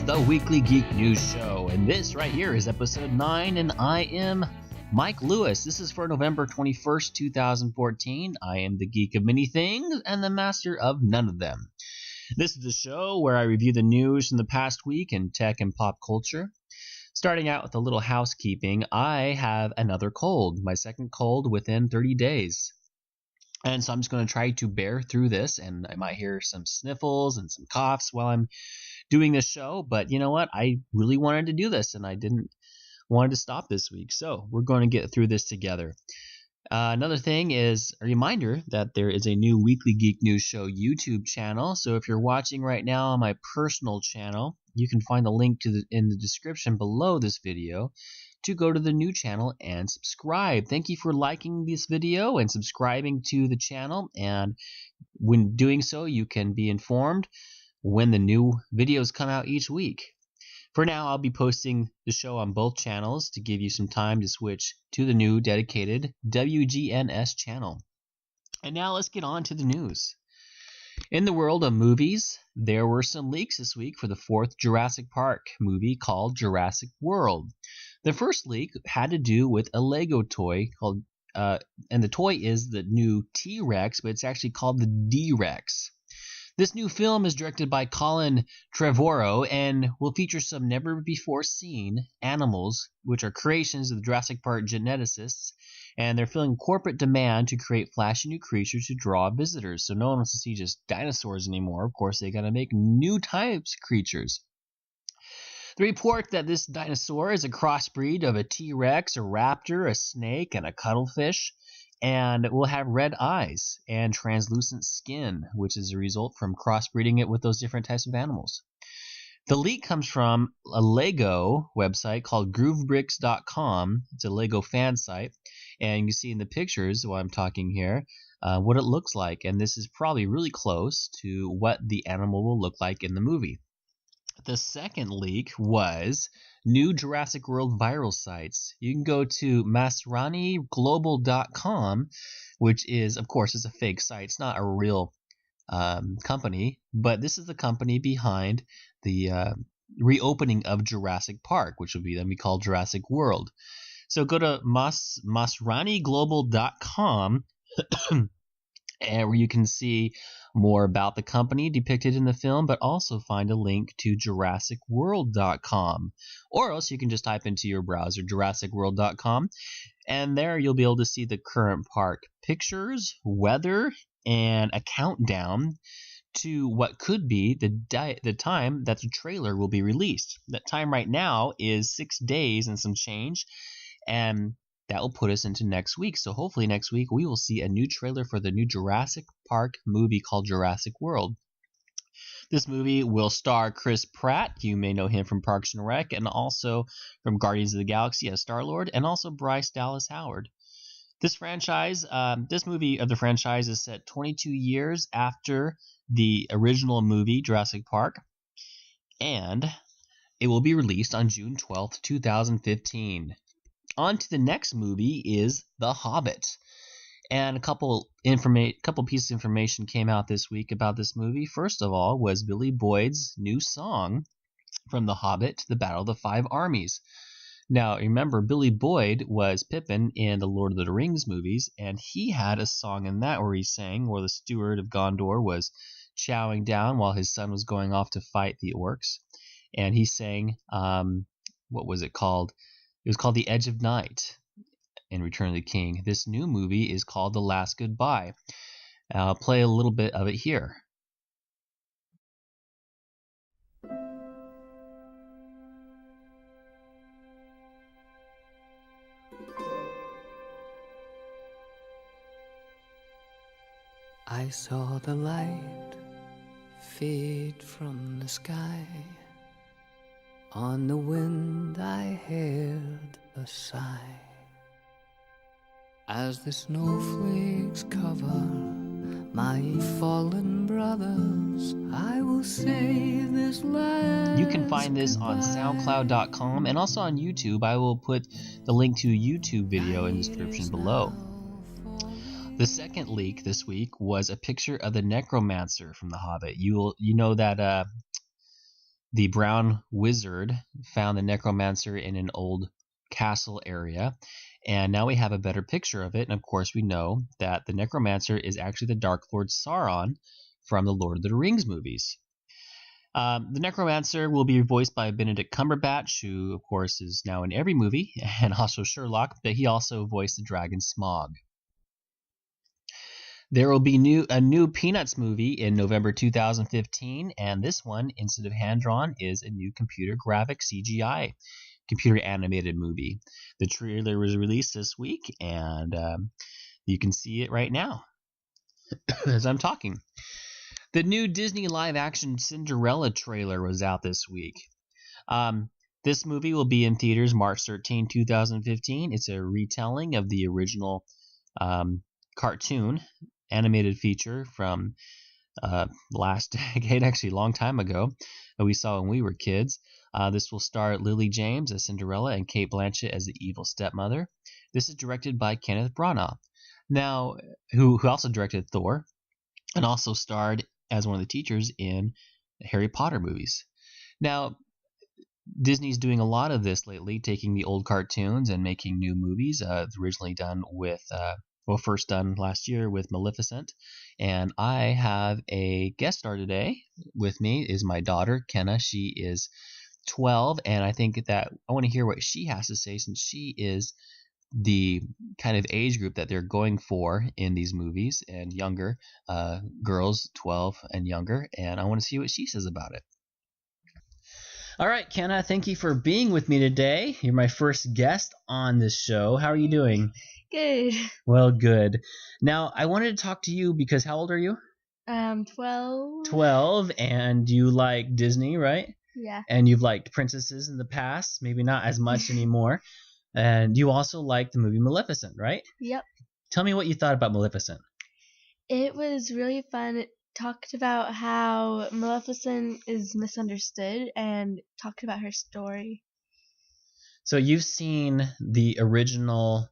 the Weekly Geek News Show, and this right here is episode 9, and I am Mike Lewis. This is for November 21st, 2014. I am the geek of many things and the master of none of them. This is the show where I review the news from the past week in tech and pop culture. Starting out with a little housekeeping, I have another cold, my second cold within 30 days. And so I'm just going to try to bear through this, and I might hear some sniffles and some coughs while I'm doing this show, but you know what? I really wanted to do this, and I didn't want to stop this week, so we're going to get through this together. Another thing is a reminder that there is a new Weekly Geek News Show YouTube channel, so if you're watching right now on my personal channel, you can find the link in the description below this video to go to the new channel and subscribe. Thank you for liking this video and subscribing to the channel, and when doing so, you can be informed when the new videos come out each week. For now, I'll be posting the show on both channels to give you some time to switch to the new dedicated WGNS channel. And now let's get on to the news. In the world of movies, there were some leaks this week for the fourth Jurassic Park movie called Jurassic World. The first leak had to do with a Lego toy called, and the toy is the new T-Rex, but it's actually called the D-Rex. This new film is directed by Colin Trevorrow and will feature some never-before-seen animals, which are creations of the Jurassic Park geneticists, and they're feeling corporate demand to create flashy new creatures to draw visitors. So no one wants to see just dinosaurs anymore. Of course, they got to make new types of creatures. The report that this dinosaur is a crossbreed of a T-Rex, a raptor, a snake, and a cuttlefish, and it will have red eyes and translucent skin, which is a result from crossbreeding it with those different types of animals. The leak comes from a Lego website called groovebricks.com. It's a Lego fan site, and you can see in the pictures while I'm talking here what it looks like, and this is probably really close to what the animal will look like in the movie. The second leak was new Jurassic World viral sites. You can go to masraniglobal.com, which is, of course, is a fake site. It's not a real company, but this is the company behind the reopening of Jurassic Park, which will then be called Jurassic World. So go to masraniglobal.com and where you can see more about the company depicted in the film, but also find a link to JurassicWorld.com. Or else you can just type into your browser JurassicWorld.com, and there you'll be able to see the current park pictures, weather, and a countdown to what could be the time that the trailer will be released. That time right now is 6 days and some change, and that will put us into next week. So hopefully next week we will see a new trailer for the new Jurassic Park movie called Jurassic World. This movie will star Chris Pratt. You may know him from Parks and Rec, and also from Guardians of the Galaxy as Star-Lord, and also Bryce Dallas Howard. This movie of the franchise is set 22 years after the original movie Jurassic Park, and it will be released on June 12th, 2015. On to the next movie is The Hobbit, and a couple pieces of information came out this week about this movie. First of all was Billy Boyd's new song from The Hobbit, The Battle of the Five Armies. Now remember, Billy Boyd was Pippin in the Lord of the Rings movies, and he had a song in that where he sang where the steward of Gondor was chowing down while his son was going off to fight the orcs, and he sang what was it called? It was called The Edge of Night in Return of the King. This new movie is called The Last Goodbye. I'll play a little bit of it here. I saw the light fade from the sky. On the wind I heard a sigh. As the snowflakes cover my fallen brothers, I will say this last. You can find this on SoundCloud.com and also on YouTube. I will put the link to a YouTube video in the description below. The second leak this week was a picture of the Necromancer from The Hobbit. You know that the brown wizard found the Necromancer in an old castle area, and now we have a better picture of it. And of course, we know that the Necromancer is actually the Dark Lord Sauron from the Lord of the Rings movies. The Necromancer will be voiced by Benedict Cumberbatch, who, of course, is now in every movie, and also Sherlock, but he also voiced the dragon Smaug. There will be a new Peanuts movie in November 2015, and this one, instead of hand-drawn, is a new computer graphic CGI computer animated movie. The trailer was released this week, and you can see it right now as I'm talking. The new Disney live-action Cinderella trailer was out this week. This movie will be in theaters March 13, 2015. It's a retelling of the original cartoon animated feature from last decade, actually a long time ago, that we saw when we were kids. This will star Lily James as Cinderella and Cate Blanchett as the evil stepmother. This is directed by Kenneth Branagh, now who also directed Thor and also starred as one of the teachers in Harry Potter movies. Now, Disney's doing a lot of this lately, taking the old cartoons and making new movies. It's originally done with first done last year with Maleficent. And I have a guest star today with me is my daughter, Kenna. She is 12, and I think that I want to hear what she has to say, since she is the kind of age group that they're going for in these movies, and younger girls, 12 and younger, and I want to see what she says about it. All right, Kenna, thank you for being with me today. You're my first guest on this show. How are you doing? Good. Well, good. Now, I wanted to talk to you because how old are you? 12. 12, and you like Disney, right? Yeah. And you've liked princesses in the past, maybe not as much anymore. And you also like the movie Maleficent, right? Yep. Tell me what you thought about Maleficent. It was really fun. It talked about how Maleficent is misunderstood and talked about her story. So you've seen the original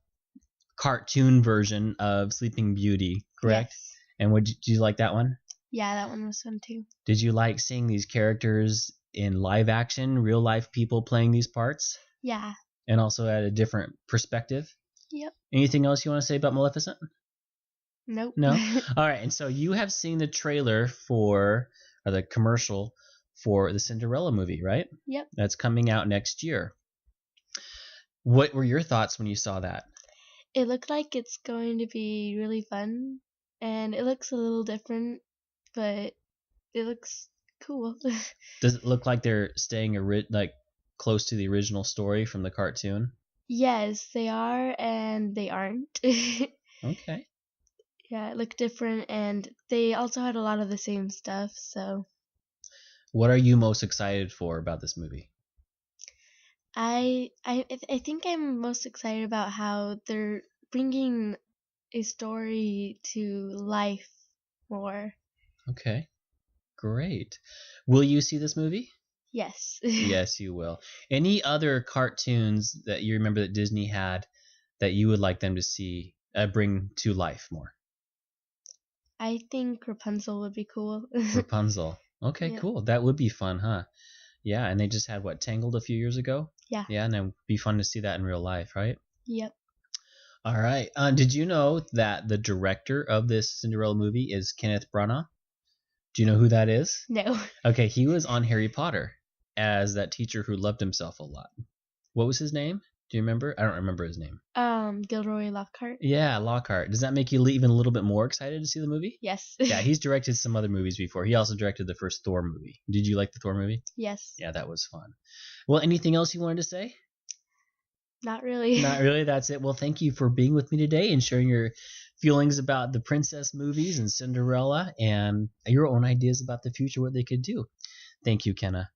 cartoon version of Sleeping Beauty, correct? Yes. And did you like that one? Yeah, that one was fun too. Did you like seeing these characters in live action, real life people playing these parts? Yeah. And also at a different perspective? Yep. Anything else you want to say about Maleficent? Nope. No? All right, and so you have seen the trailer or the commercial for the Cinderella movie, right? Yep. That's coming out next year. What were your thoughts when you saw that? It looked like it's going to be really fun, and it looks a little different, but it looks cool. Does it look like they're staying close to the original story from the cartoon? Yes, they are, and they aren't. Okay. Yeah, it looked different, and they also had a lot of the same stuff, so. What are you most excited for about this movie? I think I'm most excited about how they're bringing a story to life more. Okay. Great. Will you see this movie? Yes. Yes, you will. Any other cartoons that you remember that Disney had that you would like them to see bring to life more? I think Rapunzel would be cool. Rapunzel. Okay, Yep. cool. That would be fun, huh? Yeah, and they just had Tangled a few years ago? Yeah. Yeah, and it would be fun to see that in real life, right? Yep. All right. Did you know that the director of this Cinderella movie is Kenneth Branagh? Do you know who that is? No. Okay, he was on Harry Potter as that teacher who loved himself a lot. What was his name? Do you remember? I don't remember his name. Gilroy Lockhart. Yeah, Lockhart. Does that make you even a little bit more excited to see the movie? Yes. Yeah, he's directed some other movies before. He also directed the first Thor movie. Did you like the Thor movie? Yes. Yeah, that was fun. Well, anything else you wanted to say? Not really. Not really. That's it. Well, thank you for being with me today and sharing your feelings about the princess movies and Cinderella and your own ideas about the future, what they could do. Thank you, Kenna.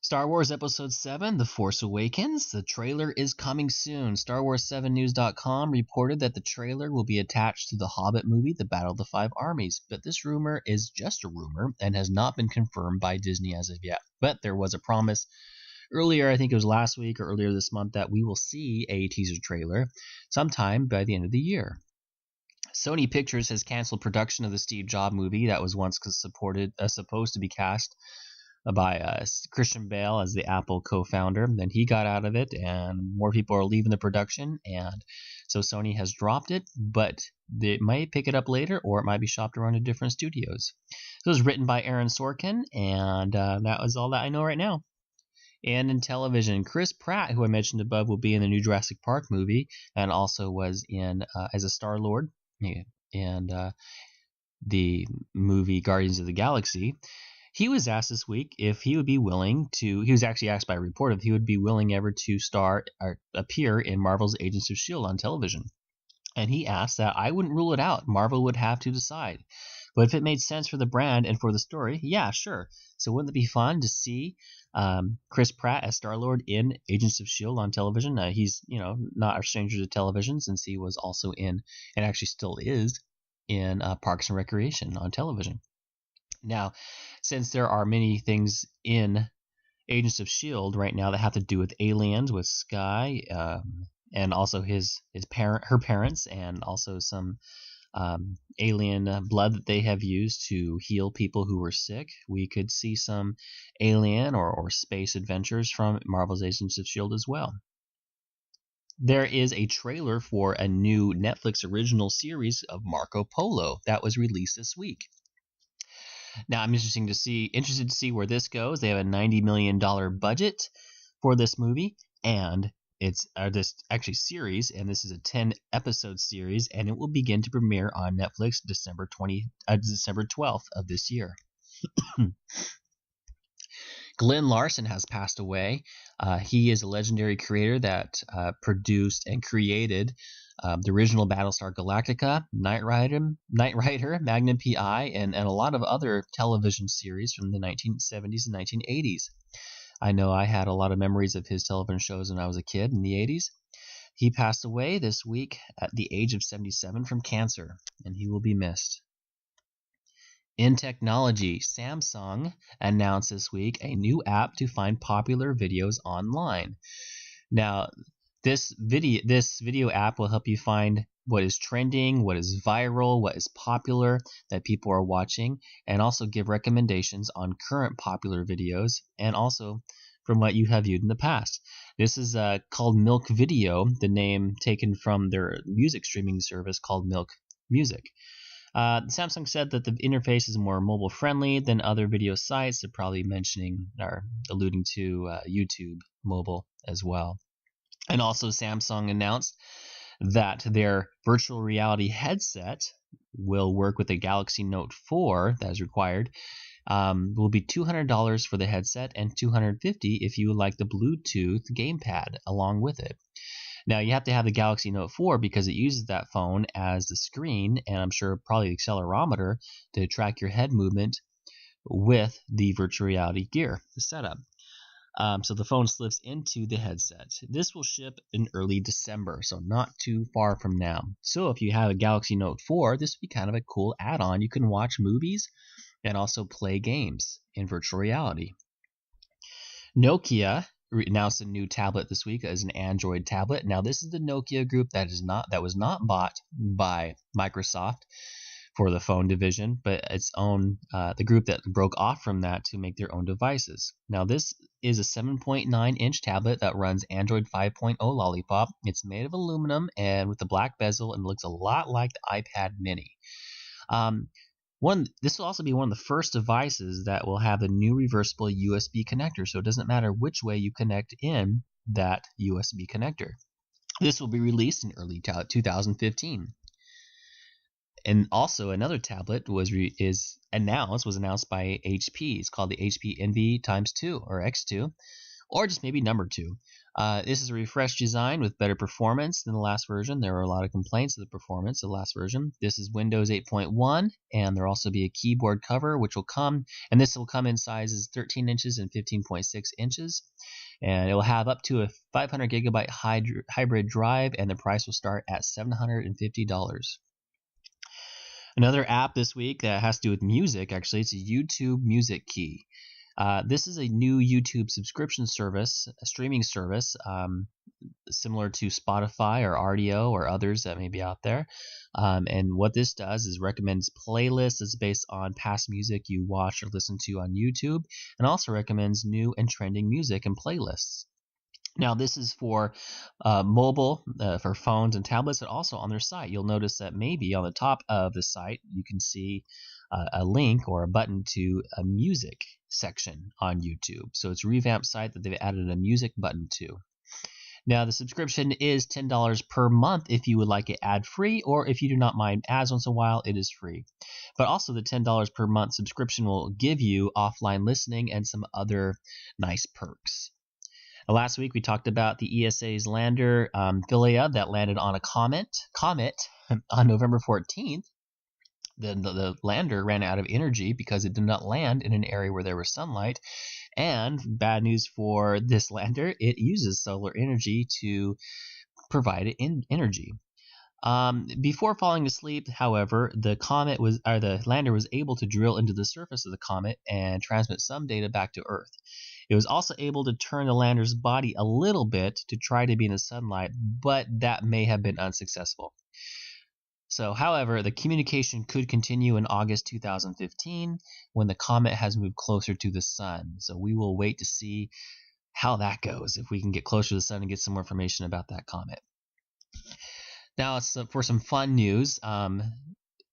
Star Wars Episode 7, The Force Awakens. The trailer is coming soon. StarWars7News.com reported that the trailer will be attached to the Hobbit movie, The Battle of the Five Armies. But this rumor is just a rumor and has not been confirmed by Disney as of yet. But there was a promise earlier, I think it was last week or earlier this month, that we will see a teaser trailer sometime by the end of the year. Sony Pictures has canceled production of the Steve Jobs movie that was once supposed to be cast by Christian Bale as the Apple co-founder. Then he got out of it, and more people are leaving the production, and so Sony has dropped it, but they might pick it up later, or it might be shopped around to different studios. So it was written by Aaron Sorkin, and that was all that I know right now. And in television, Chris Pratt, who I mentioned above, will be in the new Jurassic Park movie, and also was in as a Star-Lord and the movie Guardians of the Galaxy. He was asked this week if he would be willing to. He was actually asked by a reporter if he would be willing ever to star or appear in Marvel's Agents of Sheild on television. And he asked that I wouldn't rule it out. Marvel would have to decide. But if it made sense for the brand and for the story, yeah, sure. So wouldn't it be fun to see Chris Pratt as Star-Lord in Agents of Sheild on television? He's not a stranger to television, since he was also in, and actually still is, in Parks and Recreation on television. Now, since there are many things in Agents of Sheild right now that have to do with aliens, with Skye, and also her parents, and also some alien blood that they have used to heal people who were sick, we could see some alien or space adventures from Marvel's Agents of Sheild as well. There is a trailer for a new Netflix original series of Marco Polo that was released this week. Now, I'm interested to see where this goes. They have a $90 million budget for this movie, and it's this actually series, and this is a 10-episode series, and it will begin to premiere on Netflix December 12th of this year. Glen Larsen has passed away. He is a legendary creator that produced and created the original Battlestar Galactica, Knight Rider, Magnum P.I., and a lot of other television series from the 1970s and 1980s. I know I had a lot of memories of his television shows when I was a kid in the 80s. He passed away this week at the age of 77 from cancer, and he will be missed. In technology, Samsung announced this week a new app to find popular videos online. Now, this video app will help you find what is trending, what is viral, what is popular that people are watching, and also give recommendations on current popular videos, and also from what you have viewed in the past. This is called Milk Video, the name taken from their music streaming service called Milk Music. Samsung said that the interface is more mobile friendly than other video sites. They're probably mentioning or alluding to YouTube mobile as well. And also Samsung announced that their virtual reality headset will work with the Galaxy Note 4 that is required. Will be $200 for the headset and $250 if you would like the Bluetooth gamepad along with it. Now, you have to have the Galaxy Note 4 because it uses that phone as the screen, and I'm sure probably the accelerometer to track your head movement with the virtual reality gear, the setup. So the phone slips into the headset. This will ship in early December, so not too far from now. So if you have a Galaxy Note 4, this would be kind of a cool add-on. You can watch movies and also play games in virtual reality. Nokia announced a new tablet this week as an Android tablet. Now, this is the Nokia group that was not bought by Microsoft for the phone division, but its own the group that broke off from that to make their own devices. Now, this is a 7.9-inch tablet that runs Android 5.0 Lollipop. It's made of aluminum and with a black bezel, and looks a lot like the iPad Mini. This will also be one of the first devices that will have the new reversible USB connector, so it doesn't matter which way you connect in that USB connector. This will be released in early 2015. And also another tablet was announced by HP. It's called the HP Envy X2 or X2, or just maybe number 2. This is a refreshed design with better performance than the last version. There were a lot of complaints of the performance of the last version. This is Windows 8.1, and there will also be a keyboard cover, which will come, and this will come in sizes 13 inches and 15.6 inches. And it will have up to a 500 gigabyte hybrid drive, and the price will start at $750. Another app this week that has to do with music, actually, it's a YouTube Music Key. This is a new YouTube subscription service, a streaming service, similar to Spotify or RDO or others that may be out there. And what this does is recommends playlists that's based on past music you watch or listen to on YouTube, and also recommends new and trending music and playlists. Now, this is for mobile, for phones and tablets, but also on their site. You'll notice that maybe on the top of the site, you can see a link or a button to a music section on YouTube. So it's a revamped site that they've added a music button to. Now, the subscription is $10 per month if you would like it ad-free, or if you do not mind ads once in a while, it is free. But also the $10 per month subscription will give you offline listening and some other nice perks. Last week we talked about the ESA's lander Philia that landed on a comet on November 14th. The lander ran out of energy because it did not land in an area where there was sunlight. And bad news for this lander, it uses solar energy to provide it energy. Before falling asleep, however, the lander was able to drill into the surface of the comet and transmit some data back to Earth. It was also able to turn the lander's body a little bit to try to be in the sunlight, but that may have been unsuccessful. So, however, the communication could continue in August 2015 when the comet has moved closer to the sun. So we will wait to see how that goes, if we can get closer to the sun and get some more information about that comet. Now, for some fun news,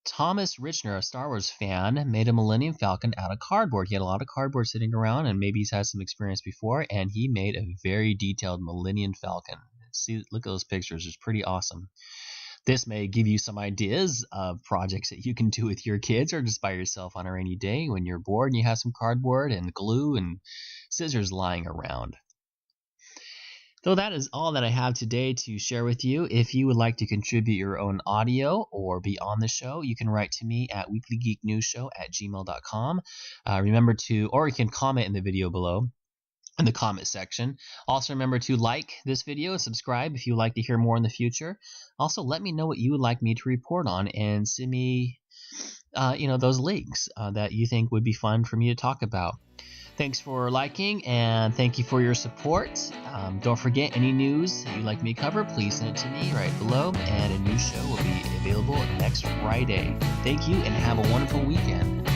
Thomas Richner, a Star Wars fan, made a Millennium Falcon out of cardboard. He had a lot of cardboard sitting around, and maybe he's had some experience before, and he made a very detailed Millennium Falcon. See, look at those pictures. It's pretty awesome. This may give you some ideas of projects that you can do with your kids or just by yourself on a rainy day when you're bored and you have some cardboard and glue and scissors lying around. So that is all that I have today to share with you. If you would like to contribute your own audio or be on the show, you can write to me at weeklygeeknewsshow@gmail.com. Remember to, or you can comment in the video below in the comment section. Also remember to like this video and subscribe if you would like to hear more in the future. Also, let me know what you would like me to report on and send me those links that you think would be fun for me to talk about. Thanks for liking, and thank you for your support. Don't forget, any news that you'd like me to cover, please send it to me right below, and a new show will be available next Friday. Thank you, and have a wonderful weekend.